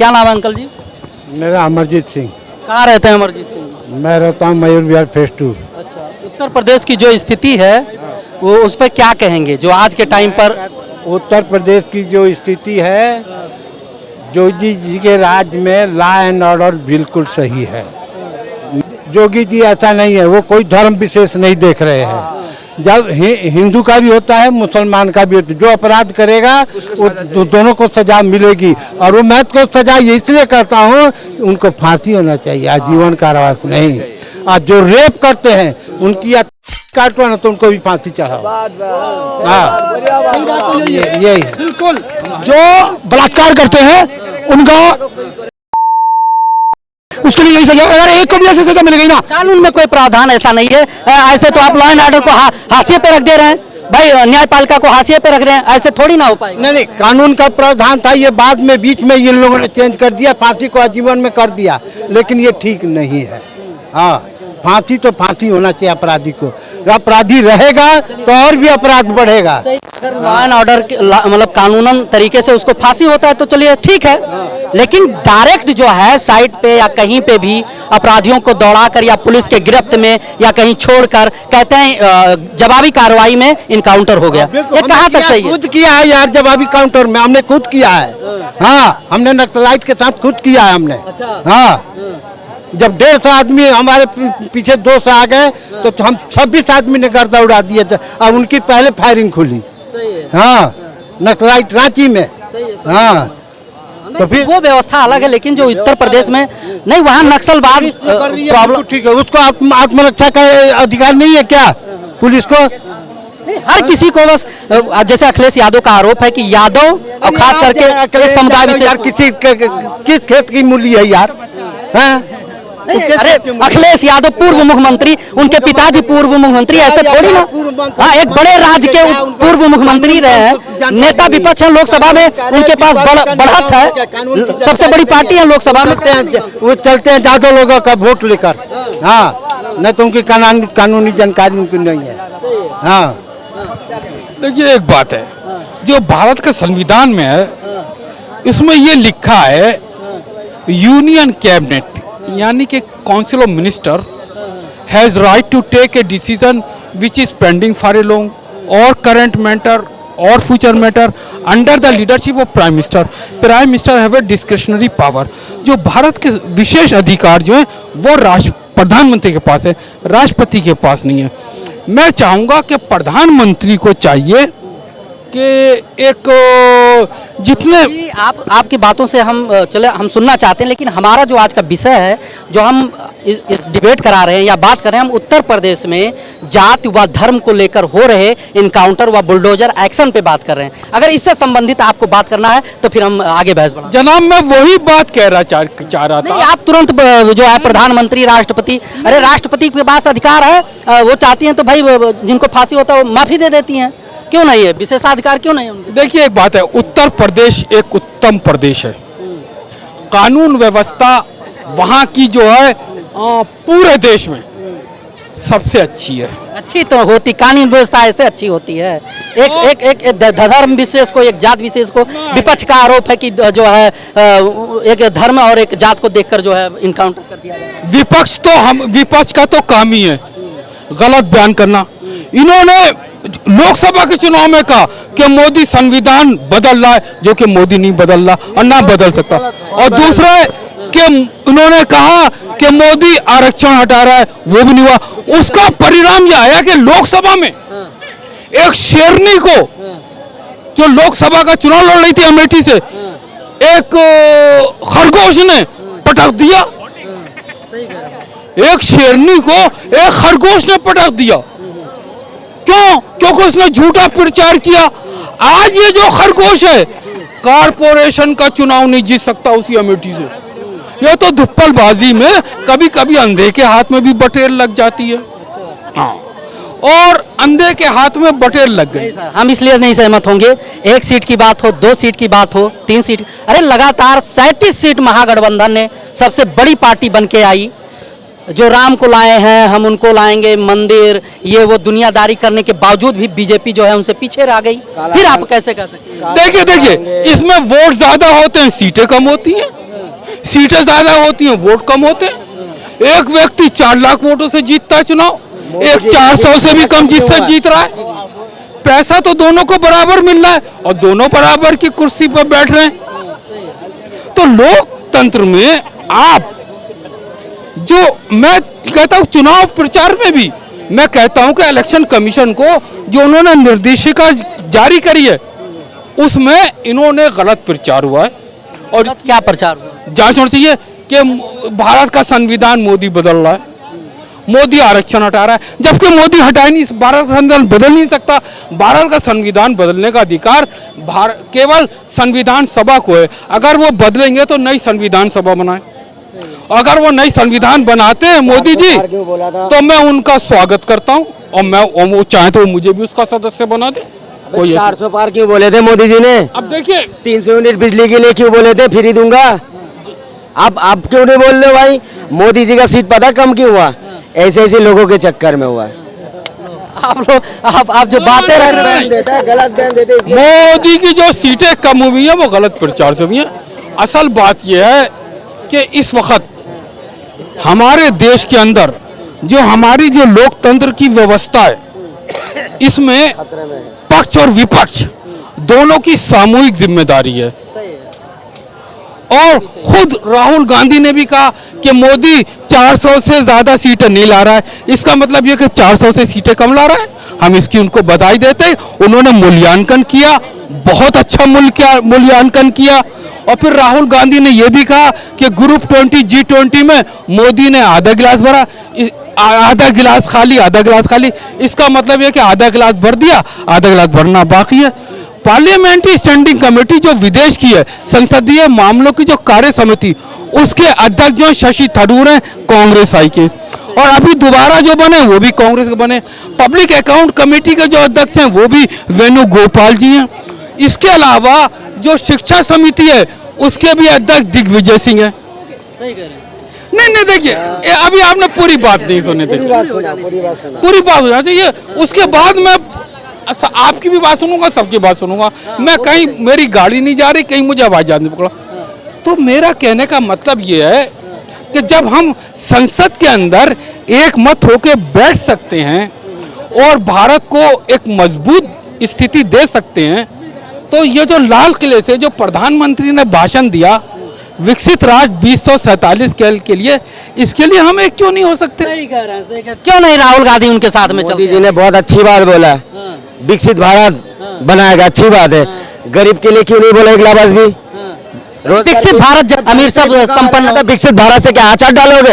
क्या नाम है अंकल जी? मेरा अमरजीत सिंह। कहाँ रहते हैं अमरजीत सिंह? मैं रहता हूँ मयूर विहार फेज 2। अच्छा, उत्तर प्रदेश की जो स्थिति है वो उस पर क्या कहेंगे जो आज के टाइम पर? उत्तर प्रदेश की जो स्थिति है, योगी जी के राज में लॉ एंड ऑर्डर बिल्कुल सही है। योगी जी ऐसा नहीं है, वो कोई धर्म विशेष नहीं देख रहे हैं। जब हिंदू का भी होता है, मुसलमान का भी होता है, जो अपराध करेगा वो दोनों को सजा मिलेगी। और वो मैं को सजा इसलिए करता हूँ, उनको फांसी होना चाहिए, आजीवन कारावास नहीं। और जो रेप करते हैं उनकी काटो ना तो उनको भी फांसी चढ़ाओ। हाँ, यही बिल्कुल। जो बलात्कार करते हैं उनका उसके लिए यही सजा, अगर एक को भी ऐसी सजा मिल गई ना। कानून में कोई प्रावधान ऐसा नहीं है। ऐसे तो आप लॉ एंड ऑर्डर को हाशिए पे रख दे रहे हैं भाई, न्यायपालिका को हाशिए पे रख रहे हैं, ऐसे थोड़ी ना हो पाएगा। नहीं, कानून का प्रावधान था, ये बाद में बीच में इन लोगों ने चेंज कर दिया, फांसी को आजीवन में कर दिया, लेकिन ये ठीक नहीं है। हाँ, फांसी तो फांसी होना चाहिए अपराधी को। अपराधी रहेगा तो और भी अपराध बढ़ेगा। अगर लॉ एंड ऑर्डर मतलब कानूनन तरीके से उसको फांसी होता है तो चलिए ठीक है, लेकिन डायरेक्ट जो है साइड पे या कहीं पे भी अपराधियों को दौड़ाकर या पुलिस के गिरफ्त में या कहीं छोड़कर कहते हैं जवाबी कार्रवाई में इनकाउंटर हो गया, ये कहाँ तक सही है? खुद किया है यार, जवाबी काउंटर में हमने खुद किया है। हाँ, हमने नक्सलाइट के साथ खुद किया है हमने। हाँ, जब 150 आदमी हमारे पीछे 200 आ गए तो हम 26 आदमी ने गर्दा उड़ा दिए थे, और उनकी पहले फायरिंग खुली। सही है। हाँ, नक्सलाइट रांची में। हाँ, तो फिर वो व्यवस्था अलग है, लेकिन जो उत्तर प्रदेश में नहीं, वहाँ नक्सलवाद प्रॉब्लम ठीक है, उसको आत्मरक्षा का अधिकार नहीं है क्या पुलिस को? हर किसी को बस, जैसे अखिलेश यादव का आरोप है कि यादव और खास करके एक समुदाय विशेष किस खेत की मूली है यार? अरे अखिलेश यादव पूर्व मुख्यमंत्री, उनके पिताजी पूर्व मुख्यमंत्री, ऐसे थोड़ी ना। हाँ, एक बड़े राज्य के पूर्व मुख्यमंत्री रहे हैं, नेता विपक्ष है लोकसभा में, उनके पास बढ़त है, सबसे बड़ी पार्टी है लोकसभा में। वो चलते हैं ज्यादा लोगों का वोट लेकर। हाँ, नहीं तो उनकी कानूनी जानकारी उनकी नहीं है। हाँ, देखिए एक बात है, जो भारत के संविधान में है इसमें ये लिखा है यूनियन कैबिनेट यानी कि council of minister has right to take a decision which is pending for a long और करंट मैटर और future matter under the leadership of prime minister. Prime minister have a discretionary power. जो भारत के विशेष अधिकार जो है वो प्रधानमंत्री के पास है, राष्ट्रपति के पास नहीं है। मैं चाहूँगा कि प्रधानमंत्री को चाहिए कि एक जितने आपकी बातों से हम सुनना चाहते हैं, लेकिन हमारा जो आज का विषय है, जो हम इस डिबेट करा रहे हैं या बात कर रहे हैं, हम उत्तर प्रदेश में जाति व धर्म को लेकर हो रहे इनकाउंटर व बुलडोजर एक्शन पे बात कर रहे हैं। अगर इससे संबंधित आपको बात करना है तो फिर हम आगे बहस बढ़ाएं। जनाब मैं वही बात चाह रहा था। आप तुरंत जो है प्रधानमंत्री, राष्ट्रपति, अरे राष्ट्रपति के पास अधिकार है, वो चाहती हैं तो भाई जिनको फांसी होता है वो माफी दे देती हैं, क्यों नहीं है? विशेषाधिकार क्यों नहीं है उनके? देखिए एक बात है, उत्तर प्रदेश एक उत्तम प्रदेश है। कानून व्यवस्था वहाँ की जो है पूरे देश में सबसे अच्छी है। अच्छी तो होती, कानून व्यवस्था ऐसे अच्छी होती है। एक धर्म विशेष को, एक जात विशेष को, विपक्ष का आरोप है कि जो है एक धर्म और एक जात को देखकर जो है इनकाउंटर कर दिया जाए। विपक्ष का तो काम ही है गलत बयान करना। इन्होंने लोकसभा के चुनाव में कहा कि मोदी संविधान बदल रहा है, जो कि मोदी नहीं बदल रहा और ना बदल सकता। और दूसरा कि उन्होंने कहा कि मोदी आरक्षण हटा रहा है, वो भी नहीं हुआ। उसका परिणाम यह आया कि लोकसभा में एक शेरनी को, जो लोकसभा का चुनाव लड़ रही थी अमेठी से, एक खरगोश ने पटक दिया। एक शेरनी को एक खरगोश ने पटक दिया। क्यों? क्योंकि उसने झूठा प्रचार किया। आज ये जो खरगोश है कारपोरेशन का चुनाव नहीं जीत सकता उसी अमेठी से। ये तो धुप्पलबाजी में कभी कभी अंधे के हाथ में भी बटेर लग जाती है। हाँ, और अंधे के हाथ में बटेर लग गई। हम इसलिए नहीं सहमत होंगे। 1 सीट की बात हो, 2 सीट की बात हो, 3 सीट, अरे लगातार 37 सीट महागठबंधन ने सबसे बड़ी पार्टी बन के आई। जो राम को लाए हैं हम उनको लाएंगे, मंदिर ये वो दुनियादारी करने के बावजूद भी बीजेपी जो है उनसे पीछे रह गई। फिर आप कैसे कह सकते हैं? देखिए इसमें वोट ज्यादा होते हैं, सीटें कम होती हैं। सीटें ज्यादा होती हैं, वोट कम होते हैं। एक व्यक्ति 4 लाख वोटों से जीतता है चुनाव, एक 400 से भी कम जीत से जीत रहा है। पैसा तो दोनों को बराबर मिल रहा है और दोनों बराबर की कुर्सी पर बैठ रहे हैं। तो लोकतंत्र में आप जो, मैं कहता हूं चुनाव प्रचार में भी मैं कहता हूं कि इलेक्शन कमीशन को जो उन्होंने निर्देशिका जारी करी है उसमें इन्होंने गलत प्रचार हुआ है और क्या प्रचार हुआ? जांच होनी चाहिए कि भारत का संविधान मोदी बदल रहा है, मोदी आरक्षण हटा रहा है, जबकि मोदी हटा ही नहीं, भारत का संविधान बदल नहीं सकता। भारत का संविधान बदलने का अधिकार केवल संविधान सभा को है। अगर वो बदलेंगे तो नई संविधान सभा बनाए। अगर वो नई संविधान बनाते हैं मोदी जी तो मैं उनका स्वागत करता हूं और मैं वो चाहे तो मुझे भी उसका सदस्य बना दे। 400 पार क्यों बोले थे मोदी जी ने? अब देखिए 300 यूनिट बिजली के लिए क्यों बोले थे फ्री दूंगा? आप क्यों नहीं बोल रहे भाई? मोदी जी का सीट पता कम क्यों हुआ? ऐसे ऐसे लोगों के चक्कर में हुआ। आप लोग आप जो बातें रह रहे हैं, गलत बयान देते हैं। मोदी की जो सीटें कम हुई है वो गलत प्रचार से हुई है। असल बात यह है कि इस वक्त हमारे देश के अंदर जो हमारी जो लोकतंत्र की व्यवस्था है इसमें पक्ष और विपक्ष दोनों की सामूहिक जिम्मेदारी है। और खुद राहुल गांधी ने भी कहा कि मोदी 400 से ज्यादा सीटें नहीं ला रहा है, इसका मतलब यह कि 400 से सीटें कम ला रहा है। हम इसकी उनको बधाई देते हैं। उन्होंने मूल्यांकन किया, बहुत अच्छा मूल्यांकन किया। और फिर राहुल गांधी ने यह भी कहा कि ग्रुप 20 G20 में मोदी ने आधा गिलास भरा, आधा गिलास खाली, आधा गिलास खाली, इसका मतलब यह कि आधा गिलास भर दिया, आधा गिलास भरना बाकी है। पार्लियामेंट्री स्टैंडिंग कमेटी जो विदेश की है, संसदीय मामलों की जो कार्य समिति, उसके अध्यक्ष जो शशि थरूर हैं कांग्रेस आई के, और अभी दोबारा जो बने वो भी कांग्रेस के बने। पब्लिक अकाउंट कमेटी के जो अध्यक्ष हैं वो भी वेणुगोपाल जी हैं। इसके अलावा जो शिक्षा समिति है उसके भी अध्यक्ष दिग्विजय सिंह है। सही कह रहे हैं। नहीं देखिए, अभी आपने पूरी बात नहीं सुनी थी, पूरी बात होना चाहिए। उसके बाद मैं आपकी भी बात सुनूंगा, सबकी बात सुनूंगा। मैं कहीं, मेरी गाड़ी नहीं जा रही, कहीं मुझे आवाज नहीं पकड़ा। तो मेरा कहने का मतलब ये है कि जब हम संसद के अंदर एक मत होके बैठ सकते हैं और भारत को एक मजबूत स्थिति दे सकते हैं, तो ये जो लाल किले से जो प्रधानमंत्री ने भाषण दिया विकसित राज्य 2047 के लिए, इसके लिए हम एक क्यों नहीं हो सकते? सही कह रहे हैं, सही कह रहे हैं। क्यों नहीं राहुल गांधी उनके साथ में चलते मोदी हैं? जी ने बहुत अच्छी बात बोला, विकसित भारत बनाएगा, अच्छी बात है। गरीब के लिए क्यों नहीं बोला एक लफ्ज भी? विकसित भारत जब अमीर सब संपन्न हो, विकसित भारत से क्या आचार डालोगे?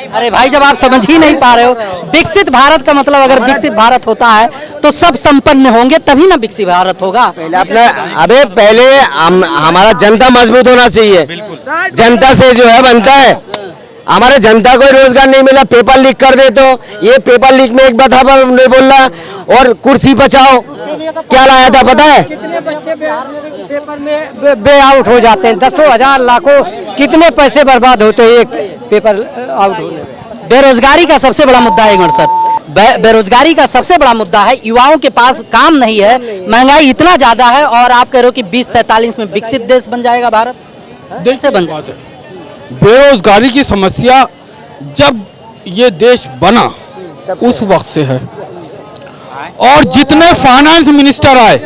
अरे भाई जब आप समझ ही नहीं पा रहे हो, विकसित भारत का मतलब अगर विकसित भारत होता है तो सब संपन्न होंगे तभी ना विकसित भारत होगा। पहले हमारा जनता मजबूत होना चाहिए। जनता से जो है बनता है। हमारे जनता को रोजगार नहीं मिला, पेपर लीक कर दे, तो ये पेपर लीक में एक बात नहीं बोल रहा। और कुर्सी बचाओ क्या लाया था पता है? कितने बच्चे पेपर में बे आउट हो जाते हैं, 10,000 लाखों कितने पैसे बर्बाद होते हैं एक पेपर आउट होने में। बेरोजगारी का सबसे बड़ा मुद्दा है एक मिनट सर, बेरोजगारी का सबसे बड़ा मुद्दा है। युवाओं के पास काम नहीं है, महंगाई इतना ज्यादा है, और आप कह रहे हो कि 2043 में विकसित देश बन जाएगा भारत। कैसे बन जाएगा? बेरोजगारी की समस्या जब ये देश बना उस वक्त से है। और जितने फाइनेंस मिनिस्टर आए,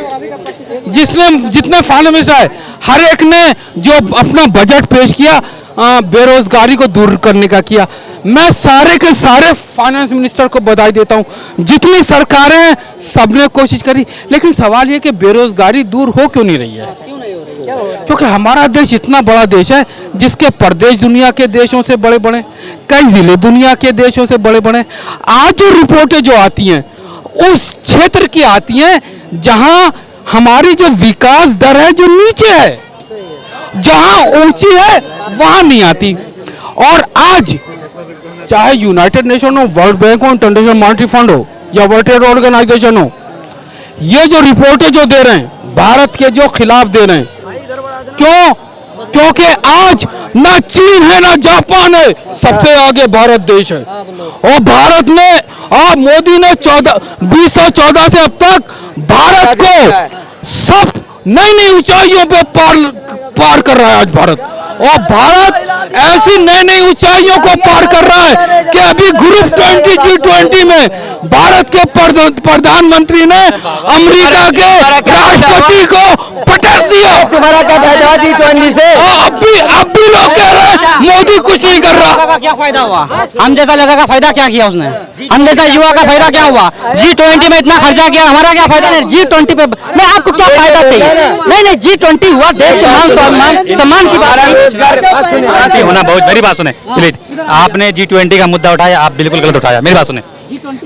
जितने फाइनेंस मिनिस्टर आए, हर एक ने जो अपना बजट पेश किया बेरोजगारी को दूर करने का किया। मैं सारे के सारे फाइनेंस मिनिस्टर को बधाई देता हूं। जितनी सरकारें हैं सबने कोशिश करी, लेकिन सवाल ये कि बेरोजगारी दूर हो क्यों नहीं रही है? क्योंकि हमारा देश इतना बड़ा देश है जिसके प्रदेश दुनिया के देशों से बड़े बड़े, कई जिले दुनिया के देशों से बड़े बड़े। आज जो रिपोर्टें जो आती हैं उस क्षेत्र की आती हैं जहां हमारी जो विकास दर है जो नीचे है, जहां ऊंची है वहां नहीं आती। और आज चाहे यूनाइटेड नेशन हो, वर्ल्ड बैंक हो, इंटरनेशनल मॉनेटरी फंड हो या वर्ल्ड ट्रेड ऑर्गेनाइजेशन हो, ये जो रिपोर्टें जो दे रहे हैं भारत के जो खिलाफ दे रहे हैं, क्यों? क्योंकि आज ना चीन है ना जापान है, सबसे आगे भारत देश है। और भारत में और मोदी ने 2014 से अब तक भारत को सब नई नई ऊंचाइयों पे पार कर रहा है आज भारत। और भारत ऐसी नई नई ऊंचाइयों को पार कर रहा है कि अभी ग्रुप 20 G20 में भारत के प्रधानमंत्री ने अमेरिका के राष्ट्रपति को पटक दिया। तुम्हारा क्या फायदा हुआ G20 से? अब भी लोग कह रहे हैं मोदी कुछ नहीं कर रहा। का क्या फायदा हुआ? हम जैसा लड़का का फायदा क्या किया उसने? हम जैसा युवा का फायदा क्या हुआ? G20 में इतना खर्चा किया, हमारा क्या फायदा? नहीं G20 पे नहीं, आपको क्या फायदा चाहिए? नहीं G20 हुआ, देश के मान सम्मान की बात है। होना बहुत, मेरी बात सुने प्लीज। आपने G20 का मुद्दा उठाया, आप बिल्कुल गलत उठाया। मेरी बात सुने,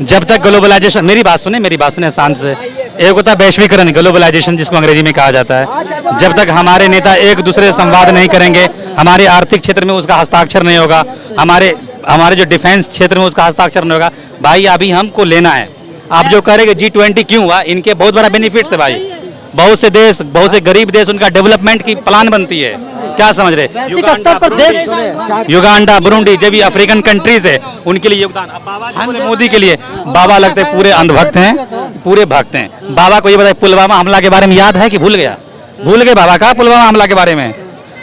जब तक ग्लोबलाइजेशन, मेरी बात सुने शांत से। एक होता है वैश्वीकरण, ग्लोबलाइजेशन जिसको अंग्रेजी में कहा जाता है। जब तक हमारे नेता एक दूसरे से संवाद नहीं करेंगे, हमारे आर्थिक क्षेत्र में उसका हस्ताक्षर नहीं होगा, हमारे जो डिफेंस क्षेत्र में उसका हस्ताक्षर नहीं होगा, भाई अभी हमको लेना है। आप जो कह रहे हैं G20 क्यों हुआ, इनके बहुत बड़ा बेनिफिट्स है भाई। बहुत से देश, बहुत से गरीब देश, उनका डेवलपमेंट की प्लान बनती है। क्या समझ रहे? युगांडा, बुरुंडी, जब भी अफ्रीकन कंट्रीज है, उनके लिए योगदान। अब बाबा जो बोले मोदी के लिए, बाबा लगते पूरे अंधभक्त हैं, पूरे भक्त हैं। बाबा को ये बताए पुलवामा हमला के बारे में याद है कि भूल गया? भूल गए बाबा का पुलवामा हमला के बारे में?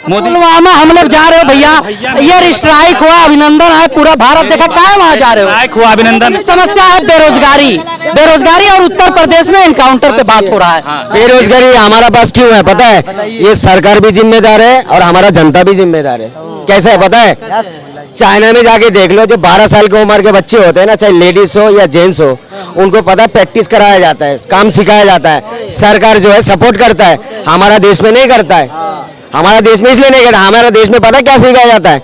पुलवामा हम लोग जा रहे हो भैया, एयर स्ट्राइक हुआ, अभिनंदन है, पूरा भारत देखा, कहाँ वहाँ जा रहे हो? स्ट्राइक हुआ, अभिनंदन। समस्या है बेरोजगारी और उत्तर प्रदेश में इनकाउंटर पे बात हो रहा है। बेरोजगारी हमारा पास क्यों है पता है? ये सरकार भी जिम्मेदार है और हमारा जनता भी जिम्मेदार है। कैसे है पता है? चाइना में जाके देख लो, जो 12 साल की उम्र के बच्चे होते हैं ना, चाहे लेडीज हो या जेंट्स हो, उनको पता है प्रैक्टिस कराया जाता है, काम सिखाया जाता है, सरकार जो है सपोर्ट करता है। हमारा देश में नहीं करता है। हमारा देश में इसलिए नहीं करता, हमारा देश में पता क्या सिखाया जाता है?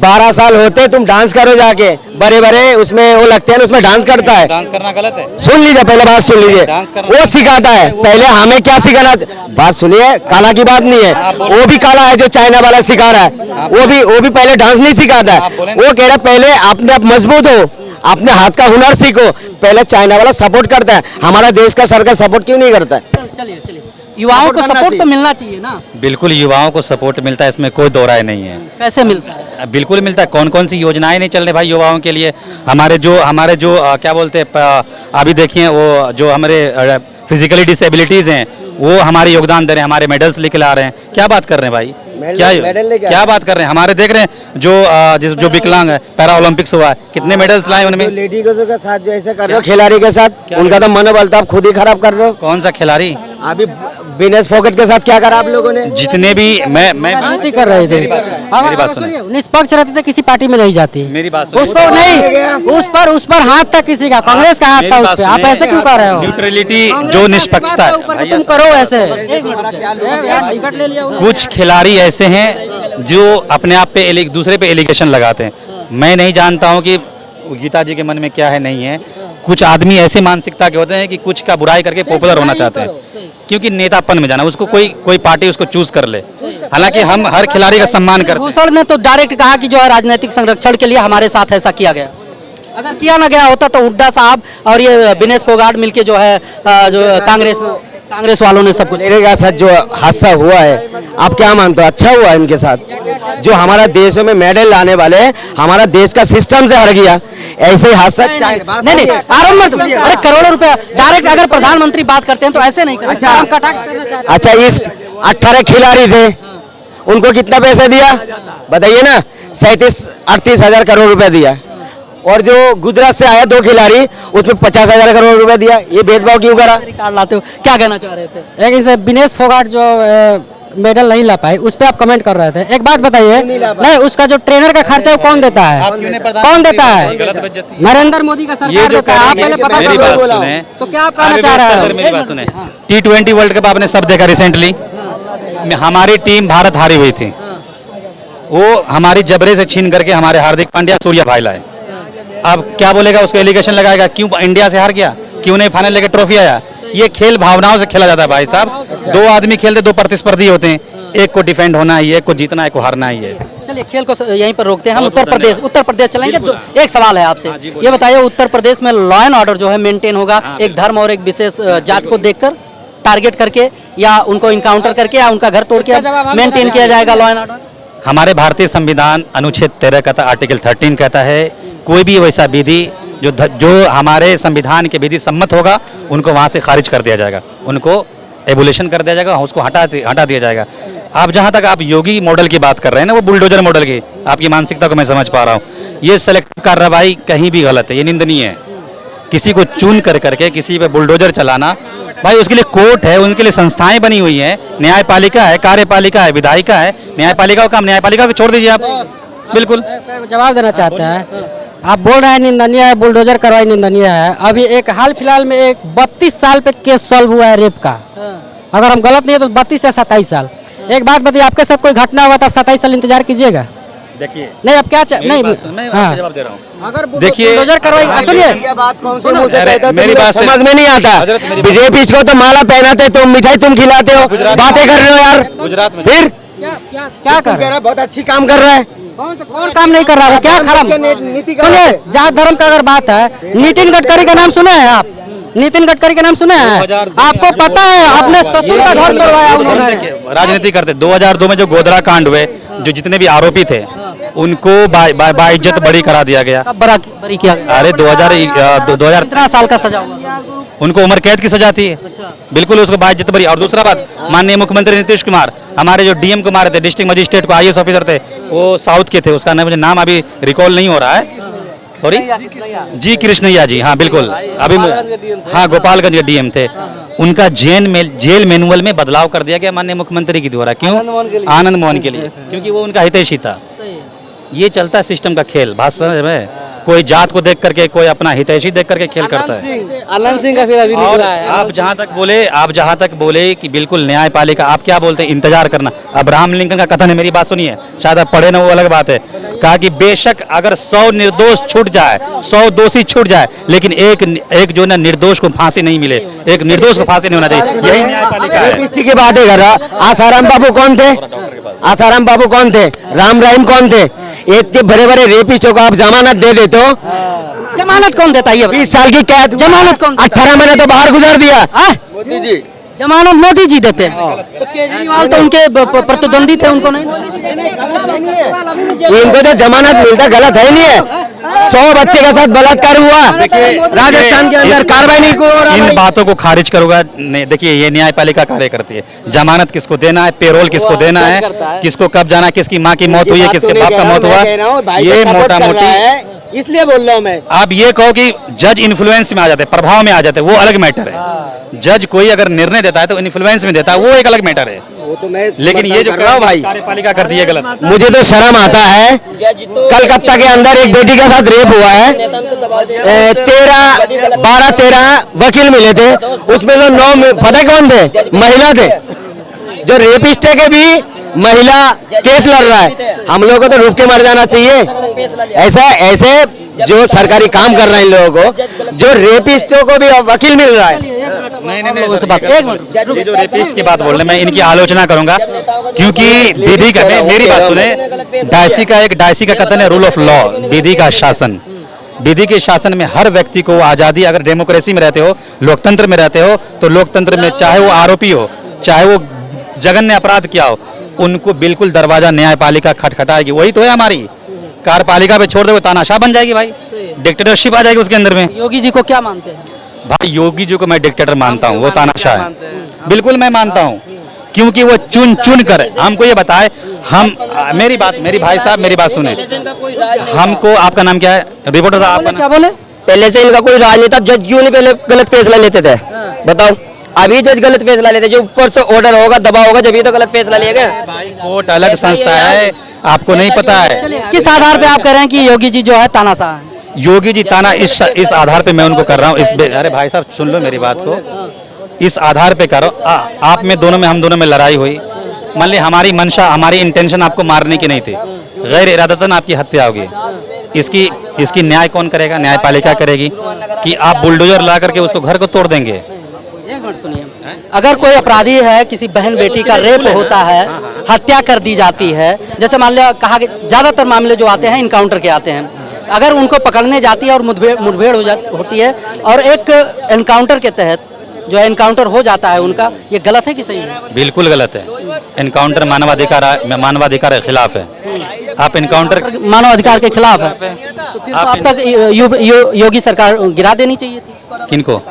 12 साल होते तुम डांस करो जाके, बड़े उसमें वो लगते हैं, उसमें डांस करता है। डांस करना गलत है? सुन लीजिए, पहले बात सुन लीजिए, वो सिखाता है। पहले हमें क्या सिखाना, बात सुनिए, काला की बात नहीं है, वो भी काला है जो चाइना वाला सिखा रहा है। वो भी पहले डांस नहीं सिखाता है। वो कह रहा है पहले अपने आप मजबूत हो, अपने हाथ का हुनर सीखो। पहले चाइना वाला सपोर्ट करता है, हमारा देश का सरकार सपोर्ट क्यों नहीं करता है? चलिए युवाओं को सपोर्ट तो मिलना चाहिए ना। बिल्कुल युवाओं को सपोर्ट मिलता है, इसमें कोई दो राय नहीं है। कैसे मिलता है? बिल्कुल मिलता है। कौन कौन सी योजनाएं नहीं चल रही भाई युवाओं के लिए? हमारे जो क्या बोलते हैं, अभी देखिए वो जो हमारे फिजिकली डिसेबिलिटीज हैं, वो हमारे योगदान दे रहे हैं, हमारे मेडल्स लेके ला रहे हैं। क्या बात कर रहे हैं भाई? क्या बात कर रहे हैं? हमारे देख रहे हैं जो विकलांग है, पैरा ओलंपिक्स हुआ है, कितने मेडल्स लाए उनमें। लेडीजों के साथ जो ऐसा कर रहे हो खिलाड़ी के साथ, उनका तो मनोबल तो आप खुद ही खराब कर रहे हो। कौन सा खिलाड़ी? अभी विनेश फोगाट के साथ क्या करा आप लोगों ने? जितने भी मैं राजनीति कर रहे थे, मेरी बात सुनिए, निष्पक्ष रहते थे, किसी पार्टी में नहीं जाती। मेरी बात सुनिए, उसको नहीं, उस पर हाथ था किसी का, कांग्रेस का हाथ था उस पे। आप ऐसे क्यों कर रहे हो? न्यूट्रलिटी जो निष्पक्षता है, तुम करो ऐसे। कुछ खिलाड़ी ऐसे हैं जो अपने आप पे दूसरे पे एलिगेशन लगाते हैं। मैं नहीं जानता हूं कि गीता जी के मन में क्या है, नहीं है। कुछ आदमी ऐसे मानसिकता के होते हैं कि कुछ का बुराई करके पॉपुलर होना चाहते हैं, क्योंकि नेतापन में जाना, उसको कोई पार्टी उसको चूज कर ले। हालांकि हम हर खिलाड़ी का सम्मान करते हैं। भूषण ने तो डायरेक्ट कहा कि जो है राजनीतिक संरक्षण के लिए हमारे साथ ऐसा किया गया। अगर किया ना गया होता तो हुड्डा साहब और ये विनेश फोगाट मिलके जो है जो कांग्रेस वालों ने सब कुछ। मेरे साथ जो हादसा हुआ है, आप क्या मानते हो? अच्छा हुआ इनके साथ? जो हमारा देश में मेडल लाने वाले, हमारा देश का सिस्टम से हट गया, ऐसे ही हादसा। नहीं आरंभ मत। अरे करोड़ों रुपया डायरेक्ट अगर प्रधानमंत्री बात करते हैं तो ऐसे नहीं करते। अच्छा, इस 18 खिलाड़ी थे, उनको कितना पैसा दिया बताइए ना? 37-38 हजार करोड़ रुपया दिया। और जो गुजरात से आया 2 खिलाड़ी, उसमें 50,000 करोड़ रुपया दिया। ये भेदभाव क्यों करा? रिकॉर्ड लाते हो, क्या कहना चाह रहे थे? एक इसे विनेश फोगाट जो मेडल नहीं ला पाए, उस पे आप कमेंट कर रहे थे। एक बात बताइए, नहीं उसका जो ट्रेनर का खर्चा कौन देता है? कौन देता है? नरेंद्र मोदी का सरकार देता है। आप पहले पता करो, तो क्या आप कहना चाह रहे हैं? T20 वर्ल्ड कप आपने सब देखा रिसेंटली, हमारी टीम भारत हारी हुई थी। वो हमारी जबरे से छीन करके हमारे हार्दिक पांड्या, सूर्या भाई लाए। अब क्या बोलेगा? उसको एलिगेशन लगाएगा, क्यों इंडिया से हार गया, क्यों नहीं फाइनल लेके ट्रॉफी आया। ये खेल भावनाओं से खेला जाता है भाई साहब। 2 आदमी खेलते, 2 प्रतिस्पर्धी होते हैं, एक को डिफेंड होना है, एक को जीतना है, एक को हारना ही है। चलिए खेल को यहीं पर रोकते हैं हम। उत्तर प्रदेश चलेंगे। एक सवाल है आपसे, ये बताइए उत्तर प्रदेश में लॉ एंड ऑर्डर जो है मेंटेन होगा एक धर्म और एक विशेष जात को देखकर, टारगेट करके, या उनको इनकाउंटर करके, या उनका घर तोड़ के मेंटेन किया जाएगा लॉ एंड ऑर्डर? हमारे भारतीय संविधान अनुच्छेद 13 कहता, आर्टिकल 13 कहता है, कोई भी वैसा विधि जो हमारे संविधान के विधि सम्मत होगा, उनको वहाँ से खारिज कर दिया जाएगा, उनको एबोलिशन कर दिया जाएगा, उसको हटा दिया जाएगा। आप जहाँ तक आप योगी मॉडल की बात कर रहे हैं ना, वो बुलडोजर मॉडल की, आपकी मानसिकता को मैं समझ पा रहा हूँ। ये सेलेक्टिव कार्रवाई कहीं भी गलत है, ये निंदनीय है। किसी को चुन कर करके किसी पे बुलडोजर चलाना, भाई उसके लिए कोर्ट है, उनके लिए संस्थाएं बनी हुई हैं, न्यायपालिका है, कार्यपालिका है, विधायिका है। न्यायपालिका का काम, न्यायपालिका को छोड़ दीजिए आप। बिल्कुल जवाब देना चाहते हैं, आप बोल रहे हैं निंदनीय है, बुलडोजर कार्रवाई निंदनीय है। अभी एक हाल फिलहाल में एक 32 साल पे केस सॉल्व हुआ है रेप का, अगर हम गलत नहीं है तो 32 या 27 साल। एक बात बताइए, आपके साथ कोई घटना हुआ तो आप 27 साल इंतजार कीजिएगा? देखिए नहीं, अब क्या नहीं, मैं आपको जवाब दे रहा हूँ। अगर देखिए, बुलडोजर कार्रवाई सुनिए, मेरी बात समझ में नहीं आता। रेपिस्ट को तो माला पहनाते तुम, मिठाई तुम खिलाते हो, बातें कर रहे हो यार। गुजरात में फिर क्या कर रहे हैं? बहुत अच्छी काम कर रहा है। कौन काम नहीं कर रहा है? क्या खराब? सुनिए, जात धर्म का अगर बात है, नितिन गडकरी का नाम सुना है आप? नितिन गडकरी का नाम सुना है? आपको पता है अपने ससुर का घर तोड़वाया उन्होंने। राजनीति करते 2002 में जो गोधरा कांड हुए, जो जितने भी आरोपी थे उनको बाइज्जत बरी करा दिया गया। कब बरी किया गया? अरे 2000 कितना साल का सजा हुआ? उनको उम्र कैद की सजा थी। बिल्कुल उसको बाइज्जत बरी। और दूसरा बात, माननीय मुख्यमंत्री नीतीश कुमार, हमारे जो डीएम कुमार थे, डिस्ट्रिक्ट मजिस्ट्रेट को IAS ऑफिसर थे, वो साउथ के थे, उसका मुझे नाम अभी रिकॉल नहीं हो रहा है, सॉरी, जी कृष्णैया जी, हाँ बिल्कुल, अभी हाँ गोपालगंज के डीएम थे। उनका जेल मैनुअल में बदलाव कर दिया गया माननीय मुख्यमंत्री के द्वारा। क्यों? आनंद मोहन के लिए, क्योंकि वो उनका हितैषी था। ये चलता है सिस्टम का खेल। बात समझ में? कोई जात को देख करके, कोई अपना हितैषी देख करके खेल करता है। आनंद सिंह का फिर अभी और आप जहाँ तक बोले कि बिल्कुल न्यायपालिका, आप क्या बोलते हैं? इंतजार करना। अब्राहम लिंकन का कथन है, मेरी बात सुनिए, शायद आप पढ़े ना, वो अलग बात है। कहा कि बेशक अगर 100 निर्दोष छूट जाए, 100 दोषी छूट जाए, लेकिन एक जो ना निर्दोष को फांसी नहीं मिले, एक निर्दोष को फांसी नहीं होना चाहिए। यही न्यायपालिका है। की बात है कर रहा। आसाराम बाबू कौन थे? आसाराम बाबू कौन थे? राम रहीम कौन थे? इतने बड़े बड़े रेपिस्टों को आप जमानत दे देते हो। जमानत कौन देता है? ये 20 साल की कैद, जमानत कौन? 18 महीने तो बाहर गुजार दिया। मोदी जी जमानत मोदी जी देते हैं। तो केजरीवाल तो उनके प्रतिद्वंदी थे, उनको नहीं। इनको तो जमानत मिलता गलत है नहीं है। 100 बच्चे के साथ बलात्कार हुआ राजस्थान के अंदर, कार्रवाई नहीं को। इन बातों को खारिज करूंगा नहीं। देखिए, ये न्यायपालिका कार्य करती है। जमानत किसको देना है, पेरोल किसको देना है, किसको कब जाना, किसकी माँ की मौत हुई है, किसके बाप का मौत हुआ, ये मोटा मोटी, इसलिए बोल रहा हूँ मैं। आप ये कहो कि जज इन्फ्लुएंस में आ जाते हैं, प्रभाव में आ जाते हैं, वो अलग मैटर है। जज कोई अगर निर्णय देता है तो इन्फ्लुएंस में देता है, वो एक अलग मैटर है। वो तो मैं लेकिन ये जो भाई कार्यपालिका करती है गलत। मुझे तो शर्म आता है। कलकत्ता के अंदर एक बेटी के साथ रेप हुआ है, 12-13 वकील मिले थे, उसमें तो 9 पता कौन थे? महिला थे। जो रेपिस्ट है के भी महिला केस लड़ रहा है। हम लोगों को तो रुक के मर जाना चाहिए। ऐसे जो सरकारी काम कर रहे हैं इन लोगों को, जो रेपिस्टों को भी वकील मिल रहा है। नहीं उस बात, ये जो रेपिस्ट की बात बोल रहे हैं, मैं इनकी आलोचना करूंगा, क्योंकि विधि का, मेरी बात सुने, डायसी का कथन है रूल ऑफ लॉ, विधि का शासन। विधि के शासन में हर व्यक्ति को आज़ादी, अगर डेमोक्रेसी में रहते हो, लोकतंत्र में रहते हो, तो लोकतंत्र में चाहे वो आरोपी हो, चाहे वो जघन्य अपराध किया हो, उनको बिल्कुल दरवाजा न्यायपालिका खटखटाएगी। वही तो है हमारी। कार्यपालिका पे छोड़ दो, तानाशाह बन जाएगी भाई, डिक्टेटरशिप आ जाएगी उसके अंदर में। योगी जी को क्या मानते हैं? भाई योगी जी को मैं डिक्टेटर मानता हूँ, वो तानाशाह है, बिल्कुल मैं मानता हूँ। क्योंकि वो चुन कर हमको ये बताए, हम मेरी भाई साहब मेरी बात सुने, हमको, आपका नाम क्या है? रिपोर्टर साहब आपका क्या बोले? पहले से इनका कोई राजनेता, जज क्यों नहीं पहले गलत फैसला लेते थे? बताओ। अभी जज गलत फैसला लेते, जो ऊपर से ऑर्डर होगा, दबाव होगा, जब ये तो गलत फैसला लिएगा। भाई कोर्ट अलग संस्था है, आपको नहीं पता है। किस आधार पे आप कह रहे हैं कि योगी जी जो है तानाशाह है? योगी जी ताना इस आधार पे मैं उनको कर रहा हूँ। अरे भाई साहब सुन लो मेरी बात को, इस आधार पे करो। आप में दोनों में, हम दोनों में लड़ाई हुई, मान ली हमारी मंशा, हमारी इंटेंशन आपको मारने की नहीं थी, गैर इरादतन आपकी हत्या होगी। इसकी न्याय कौन करेगा? न्यायपालिका करेगी। कि आप बुलडोजर ला करके उसको घर को तोड़ देंगे? एक मिनट सुनिए, अगर कोई अपराधी है, किसी बहन बेटी का रेप होता है, हत्या कर दी जाती है, जैसे मान लिया, कहा कि ज्यादातर मामले जो आते हैं इनकाउंटर के आते हैं, अगर उनको पकड़ने जाती है और मुठभेड़ होती है, और एक एनकाउंटर के तहत जो एनकाउंटर हो जाता है उनका, ये गलत है कि सही है? बिल्कुल गलत है। एनकाउंटर मानवाधिकार के खिलाफ है। आप एनकाउंटर मानवाधिकार के खिलाफ है, तो फिर तो अब तक योगी सरकार गिरा देनी चाहिए थी। किनको?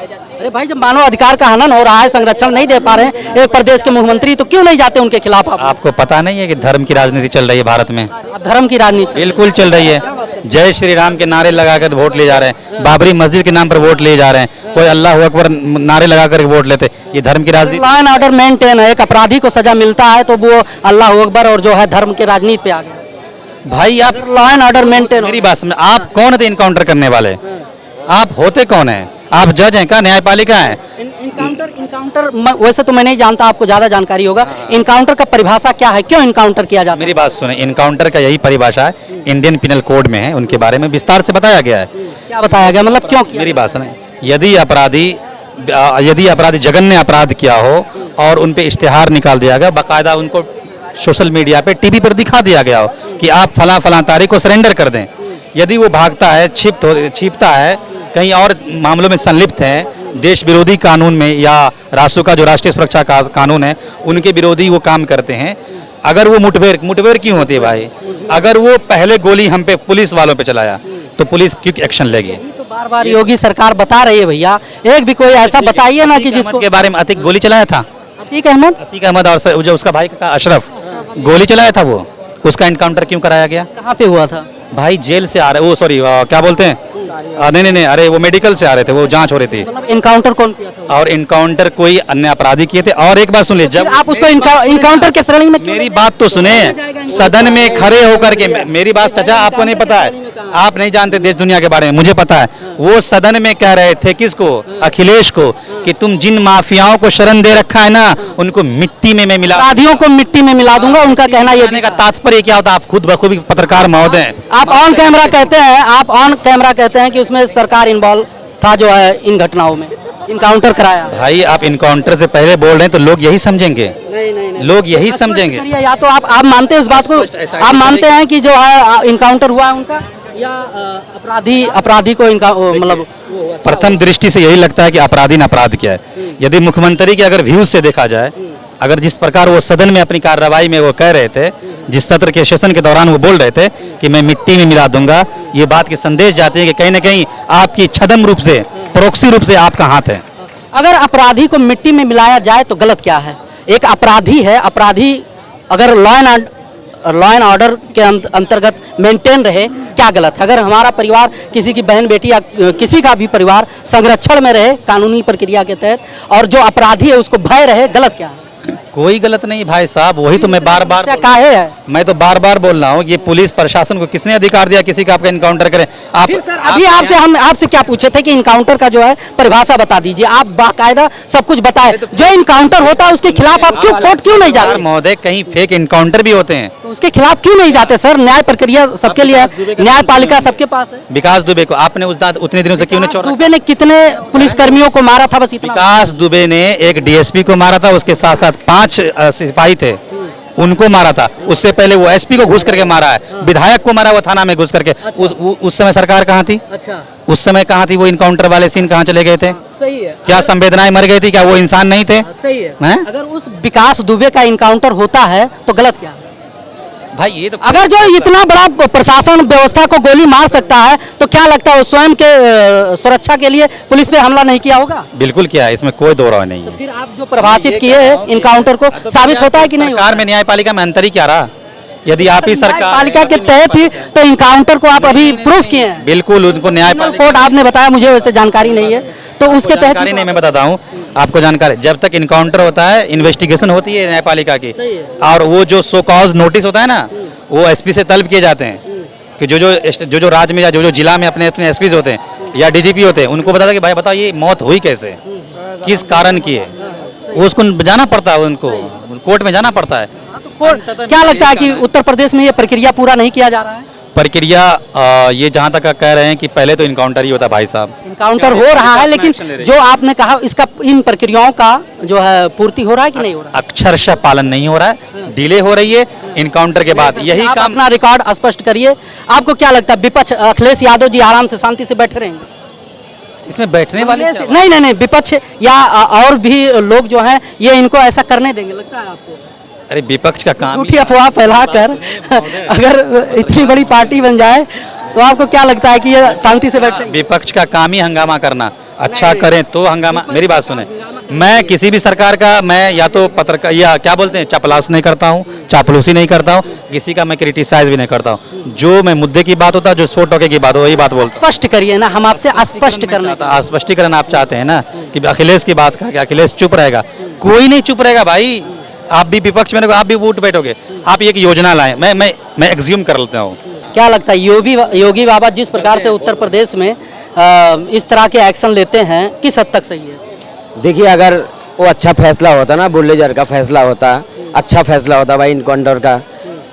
अरे भाई, जब मानव अधिकार का हनन हो रहा है, संरक्षण नहीं दे पा रहे हैं एक प्रदेश के मुख्यमंत्री, तो क्यों नहीं जाते उनके खिलाफ आप? आपको पता नहीं है कि धर्म की राजनीति चल रही है भारत में? धर्म की राजनीति बिल्कुल चल रही है। जय श्री राम के नारे लगाकर वोट लिए जा रहे हैं, बाबरी मस्जिद के नाम पर वोट लिए जा रहे हैं, कोई अल्लाह अकबर नारे लगा कर वोट लेते। ये धर्म की राजनीति? लॉ एंड ऑर्डर मेंटेन है, एक अपराधी को सजा मिलता है तो वो अल्लाह अकबर और जो है धर्म के राजनीति पे आ गया। भाई आप लॉ एंड ऑर्डर मेंटेन, मेरी बात समझ, आप कौन थे इनकाउंटर करने वाले? आप होते कौन हैं? आप जज हैं क्या, न्यायपालिका हैं? इनकाउंटर वैसे तो मैं नहीं जानता, आपको ज्यादा जानकारी होगा। इनकाउंटर का परिभाषा क्या है, क्यों इनकाउंटर किया जाता है? मेरी बात सुने, इनकाउंटर का यही परिभाषा है, इंडियन पिनल कोड में है, उनके बारे में विस्तार से बताया गया है। क्या बताया गया, मतलब क्यों किया? मेरी बात सुने, यदि अपराधी जघन्य अपराध किया हो और उन पे इश्तेहार निकाल दिया गया, बाकायदा उनको सोशल मीडिया पे टीवी पर दिखा दिया गया हो कि आप फलां तारीख को सरेंडर कर दें, यदि वो भागता है, छिपता है, कहीं और मामलों में संलिप्त है, देश विरोधी कानून में या राष्ट्र जो राष्ट्रीय सुरक्षा का कानून है उनके विरोधी वो काम करते हैं, अगर वो मुठभेड़ क्यों होती है भाई? अगर वो पहले गोली हम पे पुलिस वालों पे चलाया तो पुलिस क्यों एक्शन लेगी? तो बार-बार योगी सरकार बता रही है भैया, एक भी कोई ऐसा बताइए ना कि जिसको के बारे में अतीक गोली चलाया था, अतीक अहमद और जो उसका भाई का अशरफ गोली चलाया था, वो उसका इनकाउंटर क्यों कराया गया? कहाँ पे हुआ था? भाई जेल से आ रहे, वो सॉरी क्या बोलते हैं, नहीं, अरे वो मेडिकल से आ रहे थे, वो जांच हो रही थी। मतलब इनकाउंटर कौन किया था? और इनकाउंटर कोई अन्य अपराधी किए थे। और एक बात सुन ले, जब आप उसको इनकाउंटर के श्रेणी में, मेरी बात तो सुने, सदन में खड़े होकर के, मेरी बात चाचा आपको नहीं पता है, आप नहीं जानते देश दुनिया के बारे में, मुझे पता है। वो सदन में कह रहे थे किसको? अखिलेश को, कि तुम जिन माफियाओं को शरण दे रखा है ना, उनको मिट्टी में मैं मिला, अपराधियों को मिट्टी में मिला दूंगा। उनका कहना ये का तात्पर्य क्या होता है? आप खुद बखूबी पत्रकार महोदय, आप ऑन कैमरा कहते हैं कि उसमें सरकार इन्वॉल्व था जो है इन घटनाओं में, इनकाउंटर कराया। भाई आप इनकाउंटर से पहले बोल रहे हैं तो लोग यही समझेंगे, नहीं, लोग यही समझेंगे। या तो आप मानते हैं इस बात को, आप मानते हैं कि जो है इनकाउंटर हुआ है उनका, या अपराधी को इनका मतलब प्रथम दृष्टि से यही लगता है कि अपराधी ने अपराध किया है। यदि मुख्यमंत्री के अगर व्यूज से देखा जाए, अगर जिस प्रकार वो सदन में अपनी कार्रवाई में वो कह रहे थे, जिस सत्र के सेशन के दौरान वो बोल रहे थे कि मैं मिट्टी में मिला दूंगा, ये बात की संदेश जाती है कि कहीं ना कहीं आपकी छदम रूप से, प्रोक्सी रूप से आपका हाथ है। अगर अपराधी को मिट्टी में मिलाया जाए तो गलत क्या है? एक अपराधी है, अपराधी अगर लॉ एंड ऑर्डर के अंतर्गत मेंटेन रहे, क्या गलत है? अगर हमारा परिवार, किसी की बहन बेटी या किसी का भी परिवार संरक्षण में रहे कानूनी प्रक्रिया के तहत, और जो अपराधी है उसको भय रहे, गलत क्या है? कोई गलत नहीं भाई साहब, वही तो मैं बार बार बोल रहा हूँ। ये पुलिस प्रशासन को किसने अधिकार दिया किसी का आपका इनकाउंटर करें? आप सर, अभी आपसे क्या पूछे थे कि इनकाउंटर का जो है परिभाषा बता दीजिए, आप बाकायदा सब कुछ बताए। जो इनकाउंटर होता है उसके खिलाफ आप कोर्ट क्यों नहीं जाते? महोदय, कहीं फेक इनकाउंटर भी होते हैं, तो उसके खिलाफ क्यों नहीं जाते सर? न्याय प्रक्रिया सबके लिए है, न्यायपालिका सबके पास है। विकास दुबे को आपने उतने दिनों से क्यों नहीं छोड़ा? दुबे ने कितने पुलिसकर्मियों को मारा था? बस इतना। विकास दुबे ने एक डीएसपी को मारा था, उसके साथ साथ 5 सिपाही थे, उनको मारा था। उससे पहले वो एसपी को घुस करके मारा है, विधायक को मारा वो थाना में घुस करके। उस समय सरकार कहाँ थी? अच्छा, उस समय कहाँ थी? वो इनकाउंटर वाले सीन कहाँ चले गए थे? सही है। क्या संवेदनाएं मर गई थी? क्या वो इंसान नहीं थे? सही है। हैं? अगर उस विकास दुबे का इनकाउंटर होता है तो गलत क्या है? भाई ये तो, अगर जो इतना बड़ा प्रशासन व्यवस्था को गोली मार सकता है तो क्या लगता है वो स्वयं के सुरक्षा के लिए पुलिस पे हमला नहीं किया होगा? बिल्कुल किया है, इसमें कोई दो राय नहीं है। फिर आप जो परिभाषित किए हैं इनकाउंटर को, साबित होता है कि नहीं? सरकार में न्यायपालिका में अंतर ही क्या रहा? यदि आप ही सरकार पालिका के तहत ही तो इनकाउंटर को आप अभी प्रूफ किए हैं। बिल्कुल, उनको न्यायपालिका कोर्ट आपने बताया, मुझे वैसे जानकारी नहीं है, तो उसके तहत जानकारी नहीं, मैं बताता हूँ आपको जानकारी। जब तक इनकाउंटर होता है, इन्वेस्टिगेशन होती है न्यायपालिका की, और वो जो सो कॉज नोटिस होता है ना, वो एसपी से तलब किए जाते हैं कि जो राज्य में या जो जिला में अपने एसपीज होते हैं या डीजीपी होते हैं, उनको बताता है कि भाई बताओ ये मौत हुई कैसे, किस कारण की है, वो उसको जाना पड़ता है, उनको कोर्ट में जाना पड़ता है। क्या लगता है कि उत्तर प्रदेश में ये प्रक्रिया पूरा नहीं किया जा रहा है? प्रक्रिया ये जहाँ तक कह रहे हैं कि पहले तो इनकाउंटर ही होता है भाई साहब। इनकाउंटर हो रहा है, लेकिन जो आपने कहा इसका, इन प्रक्रियाओं का जो है पूर्ति हो रहा है कि नहीं हो रहा है? अक्षरशः पालन नहीं हो रहा है, डिले हो रही है इनकाउंटर के बाद। यही आप काम, अपना रिकॉर्ड स्पष्ट करिए। आपको क्या लगता है विपक्ष अखिलेश यादव जी आराम से शांति से बैठे रहेंगे? इसमें बैठने वाले नहीं, विपक्ष या और भी लोग जो हैं ये इनको ऐसा करने देंगे, लगता है आपको? अरे विपक्ष का काम झूठी अफवाह फैलाकर अगर इतनी बड़ी पार्टी बन जाए तो आपको क्या लगता है कि ये शांति से बैठे? विपक्ष का काम ही हंगामा करना, अच्छा करें तो हंगामा। मेरी बात सुने, मैं किसी भी सरकार का मैं या तो पत्रकार या क्या बोलते हैं चपलास नहीं करता हूँ, चापलूसी नहीं करता हूँ, किसी का मैं क्रिटिसाइज भी नहीं करता हूँ। जो मैं मुद्दे की बात होता है, जो सो टोके की बात हो, वही बात बोलता हूँ। स्पष्ट करिए ना, हम आपसे स्पष्ट करना स्पष्टीकरण आप चाहते हैं ना कि अखिलेश की बात का, कि अखिलेश चुप रहेगा? कोई नहीं चुप रहेगा भाई। आप भी विपक्ष में, आप भी उठ बैठोगे। आप एक योजना लाएं, मैं एग्ज्यूम कर लेता हूँ। क्या लगता है योगी बाबा जिस प्रकार से उत्तर प्रदेश में इस तरह के एक्शन लेते हैं, किस हद तक सही है? देखिए, अगर वो अच्छा फैसला होता ना, बुलडोजर का फैसला होता, अच्छा फैसला होता भाई इनकाउंटर का,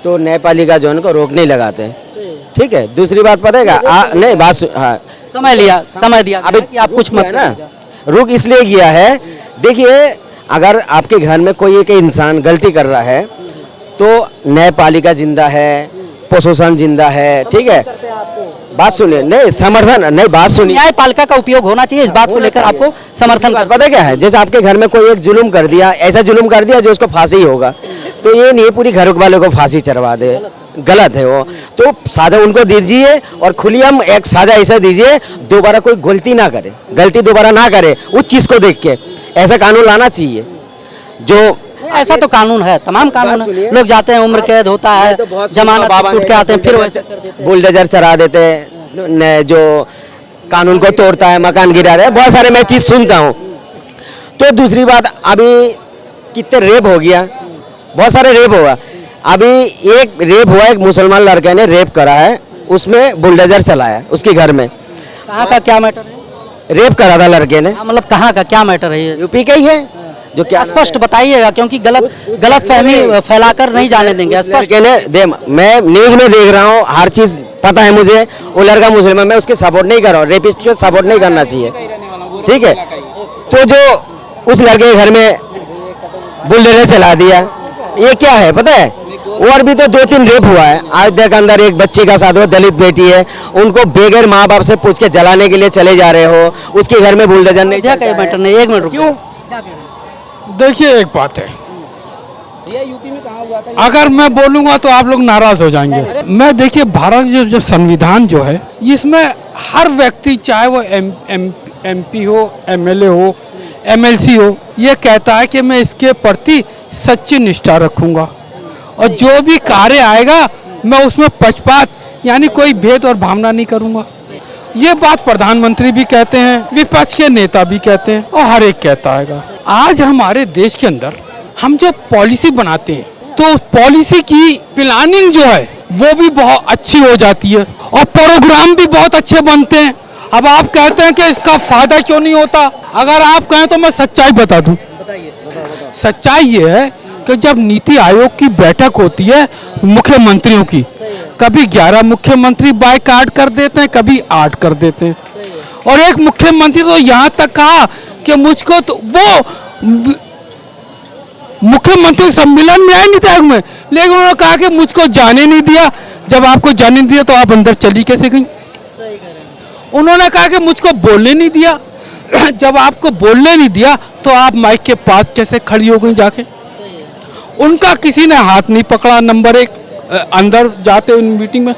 तो न्यायपालिका जो उनको रोक नहीं लगाते। ठीक है, दूसरी बात पता है नहीं बात हाँ समय दिया अभी कि आप कुछ मत ना, रुक इसलिए किया है। देखिए, अगर आपके घर में कोई एक इंसान गलती कर रहा है तो न्यायपालिका जिंदा है, प्रशासन जिंदा है। ठीक है, बात सुनिए, नहीं समर्थन नहीं, बात सुनिए, न्यायपालिका का उपयोग होना चाहिए, इस बात को लेकर आपको समर्थन पता क्या है? जैसे आपके घर में कोई एक जुल्म कर दिया, ऐसा जुल्म कर दिया जो उसको फांसी ही होगा, तो ये नहीं पूरी घर वालों को फांसी चढ़वा दे, गलत है वो। तो साजा उनको दीजिए और खुलेआम एक साजा ऐसा दीजिए, दोबारा कोई गलती ना करे, गलती दोबारा ना करे उस चीज को देख के। ऐसा कानून लाना चाहिए जो ऐसा तो कानून है, तमाम कानून है। लोग जाते हैं, उम्र कैद होता है, जमानत छूट के आते हैं, फिर वैसे कर देते हैं, बुलडोजर चढ़ा देते हैं, जो कानून को तोड़ता है, मकान गिरा रहे हैं, बहुत सारे मैं चीज सुनता हूँ। तो दूसरी बात, अभी कितने रेप हो गया, बहुत सारे रेप हुआ। अभी एक रेप हुआ, एक मुसलमान लड़के ने रेप करा है, उसमें बुलडोजर चलाया उसके घर में। कहाँ का क्या मैटर है? रेप करा था लड़के ने, मतलब कहाँ का क्या मैटर है ये? यूपी का ही है। जो क्या स्पष्ट बताइएगा, क्योंकि गलत फहमी फैलाकर नहीं जाने देंगे। स्पष्ट लड़के ने मैं न्यूज में देख रहा हूँ, हर चीज पता है मुझे। वो लड़का मुसलमान, मैं उसके सपोर्ट नहीं कर रहा हूँ, रेपिस्ट को सपोर्ट नहीं करना चाहिए। ठीक है, तो जो उस लड़के के घर में बुलडोजर चला दिया, ये क्या है पता है? और भी तो 2-3 रेप हुआ है। आज तक अंदर एक बच्ची का साथ, वो दलित बेटी है, उनको बेगर माँ बाप से पूछ के जलाने के लिए चले जा रहे हो, उसके घर में बुलडोजर नहीं। मैटर नहीं, एक मिनट क्यों? देखिए, एक बात है, अगर मैं बोलूंगा तो आप लोग नाराज हो जाएंगे। मैं देखिए, भारत जो संविधान जो है, इसमें हर व्यक्ति, चाहे वो MP हो, MLA हो, MLC हो, ये कहता है कि मैं इसके प्रति सच्ची निष्ठा रखूंगा और जो भी कार्य आएगा मैं उसमें पक्षपात यानी कोई भेद और भावना नहीं करूंगा। ये बात प्रधानमंत्री भी कहते हैं, विपक्ष के नेता भी कहते हैं और हर एक कहता है। आज हमारे देश के अंदर हम जो पॉलिसी बनाते हैं, तो पॉलिसी की प्लानिंग जो है वो भी बहुत अच्छी हो जाती है और प्रोग्राम भी बहुत अच्छे बनते हैं। अब आप कहते हैं कि इसका फायदा क्यों नहीं होता? अगर आप कहें तो मैं सच्चाई बता दूं। सच्चाई ये है कि जब नीति आयोग की बैठक होती है मुख्यमंत्रियों की, कभी 11 मुख्यमंत्री बायकॉट कर देते हैं, कभी 8 कर देते हैं। और एक मुख्यमंत्री तो यहाँ तक कहा कि मुझको तो वो मुख्यमंत्री सम्मेलन में आए नीति आयोग में, लेकिन उन्होंने कहा कि मुझको जाने नहीं दिया। जब आपको जाने नहीं दिया तो आप अंदर चली कैसे गई? उन्होंने कहा कि मुझको बोलने नहीं दिया। जब आपको बोलने नहीं दिया तो आप माइक के पास कैसे खड़ी हो गई जाके? उनका किसी ने हाथ नहीं पकड़ा, नंबर 1 अंदर जाते हुए मीटिंग में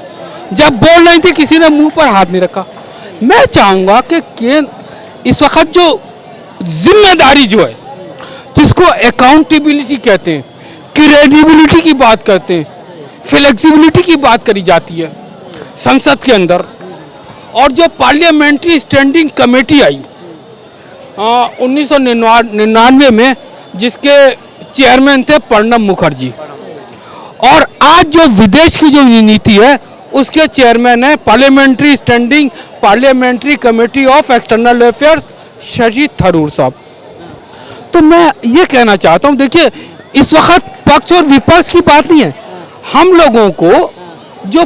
जब बोल रही थी किसी ने मुंह पर हाथ नहीं रखा। मैं चाहूँगा कि इस वक्त जो जिम्मेदारी जो है, जिसको अकाउंटेबिलिटी कहते हैं, क्रेडिबिलिटी की बात करते हैं, फ्लेक्सिबिलिटी की बात करी जाती है संसद के अंदर, और जो पार्लियामेंट्री स्टैंडिंग कमेटी आई 1999 में, जिसके चेयरमैन थे प्रणब मुखर्जी, और आज जो विदेश की जो नीति है उसके चेयरमैन है parliamentary standing parliamentary committee of external affairs Shashi Tharoor साहब। तो मैं ये कहना चाहता हूँ, देखिए इस वक्त पक्ष और विपक्ष की बात नहीं है, हम लोगों को जो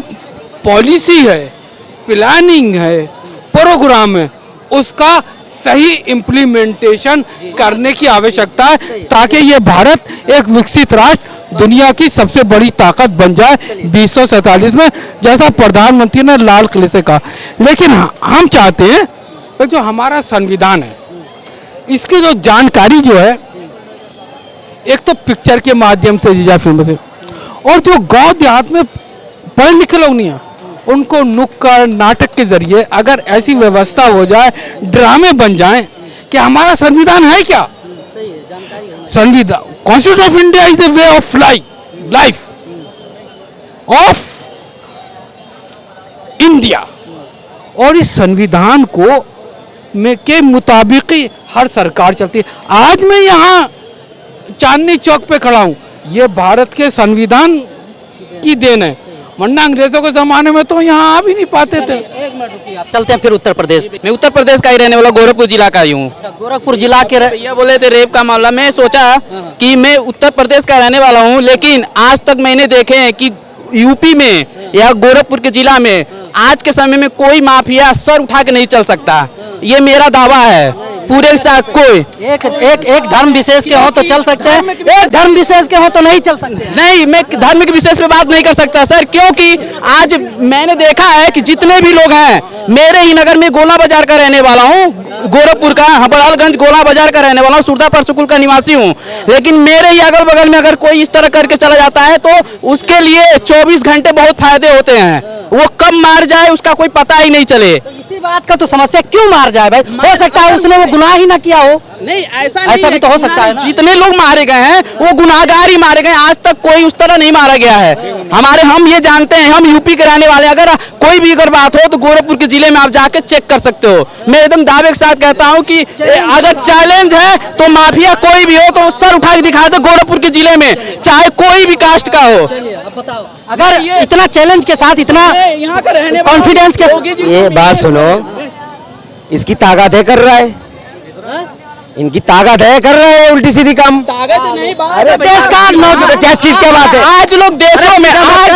पॉलिसी है, प्लानिंग है, प्रोग्राम है, उसका सही इम्प्लीमेंटेशन करने की आवश्यकता है, ताकि ये भारत एक विकसित राष्ट्र, दुनिया की सबसे बड़ी ताकत बन जाए 2047 में, जैसा प्रधानमंत्री ने लाल किले से कहा। लेकिन हम चाहते हैं कि जो हमारा संविधान है, इसकी जो जानकारी जो है, एक तो पिक्चर के माध्यम से, फिल्म से, और जो गांव देहात में पढ़े लिखे लोग नहीं हैं, उनको नुक्कड़ नाटक के जरिए अगर ऐसी व्यवस्था हो जाए, ड्रामे बन जाएं कि हमारा संविधान है क्या, संविधान constitution of India is the way of life of India, और इस संविधान को में के मुताबिक ही हर सरकार चलती है। आज मैं यहाँ चांदनी चौक पे खड़ा हूँ, ये भारत के संविधान की देन है, वरना अंग्रेजों के जमाने में तो यहाँ आ भी नहीं पाते थे। एक मिनट रुकिए, आप चलते हैं फिर उत्तर प्रदेश। मैं उत्तर प्रदेश का ही रहने वाला, गोरखपुर जिला का ही हूँ। गोरखपुर जिला के भैया बोले थे रेप का मामला, मैं सोचा कि मैं उत्तर प्रदेश का रहने वाला हूँ, लेकिन आज तक मैंने देखे हैं कि यूपी में या गोरखपुर के जिला में आज के समय में कोई माफिया सर उठा के नहीं चल सकता। ये मेरा दावा है पूरे साथ। कोई एक धर्म विशेष के हो तो चल सकते हैं, एक धर्म विशेष के हो तो नहीं चल सकते। नहीं, मैं धर्म के विशेष पे बात नहीं कर सकता सर, क्योंकि आज मैंने देखा है कि जितने भी लोग हैं, मेरे ही नगर में गोला बाजार का रहने वाला हूँ, गोरखपुर का हबड़ालगंज गोला बाजार का रहने वाला हूँ, सुरदा परसुकुल का निवासी हूँ, लेकिन मेरे ही अगल बगल में अगर कोई इस तरह करके चला जाता है तो उसके लिए 24 घंटे बहुत फायदे होते हैं। वो कब मार जाए उसका कोई पता ही नहीं चले। तो इसी बात का तो समस्या, क्यों मार जाए भाई? हो सकता है उसने वो गुनाह ही ना किया हो। नहीं, ऐसा भी तो हो सकता है ना। जितने लोग मारे गए हैं वो गुनाहगार ही मारे गए, आज तक कोई उस तरह नहीं मारा गया है। हम ये जानते हैं, हम यूपी के रहने वाले, अगर कोई भी अगर बात हो तो गोरखपुर के जिले में आप जाके चेक कर सकते हो। मैं एकदम दावे के साथ कहता हूँ कि अगर चैलेंज है तो माफिया कोई भी हो तो सर उठा के दिखा दे गोरखपुर के जिले में, चाहे कोई भी कास्ट का हो। अब बताओ, अगर इतना चैलेंज के साथ, इतना यहाँ का रहने कॉन्फिडेंस के, ये बात सुनो, इसकी ताकत है कर रहा है, इनकी ताकत है कर रहे हैं उल्टी सीधी काम। अरे देश का नौजवान क्या चीज क्या बात है? आज लोग देशों में, आज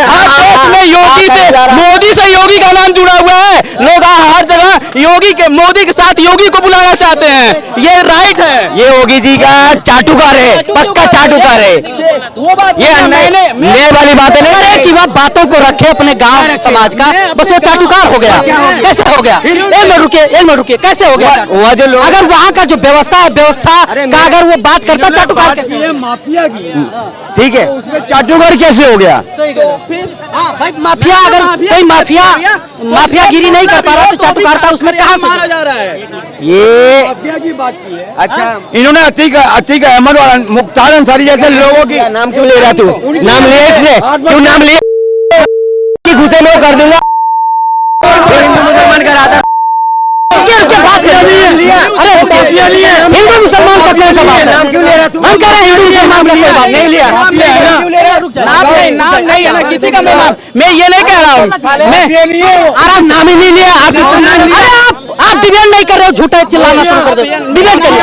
हर देश में योगी से, मोदी से योगी का नाम जुड़ा हुआ है। लोग हर जगह योगी के, मोदी के साथ योगी को बुलाना चाहते हैं, ये राइट है। ये योगी जी का चाटुकार है, पक्का चाटुकार है। वो बात ये अन्याय वाली बात है ना कि वह बातों को रखे अपने गांव समाज का, बस वो चाटुकार हो गया। कैसे हो गया? एक मिनट रुकिए, कैसे हो गया? वहाँ जो लोग, अगर वहाँ का जो व्यवस्था है, व्यवस्था का अगर वो बात करता, चाटुकार कैसे? माफिया की ठीक है, चाटुकार कैसे हो गया? हाँ भाई, माफिया अगर कोई माफियागिरी नहीं कर पा रहा तो चाटुकारता उसमें कहाँ से जा रहा है? ये माफिया की बात की है। अच्छा, इन्होंने अतीक अहमद और मुख्तार अंसारी जैसे लोगों की नाम क्यों ले रहा तू? नाम लिया इसने, क्यों नाम लिया? घुसे में कर दूंगा, हिंदू मुसलमान का राधा अरे हिंदू मुसलमान का कौन सा बात है? नाम क्यों ले रहा तू? हम कह रहे हैं हिंदू मुसलमान का कोई बात नहीं लिया। नाम नहीं है ना किसी का। मैं ये नहीं कह रहा हूँ, अरे नाम ही नहीं लिया आप। अरे आप डिबेट नहीं कर रहे हो, झूठा चिल्लाना शुरू कर दो। डिबेट करिए।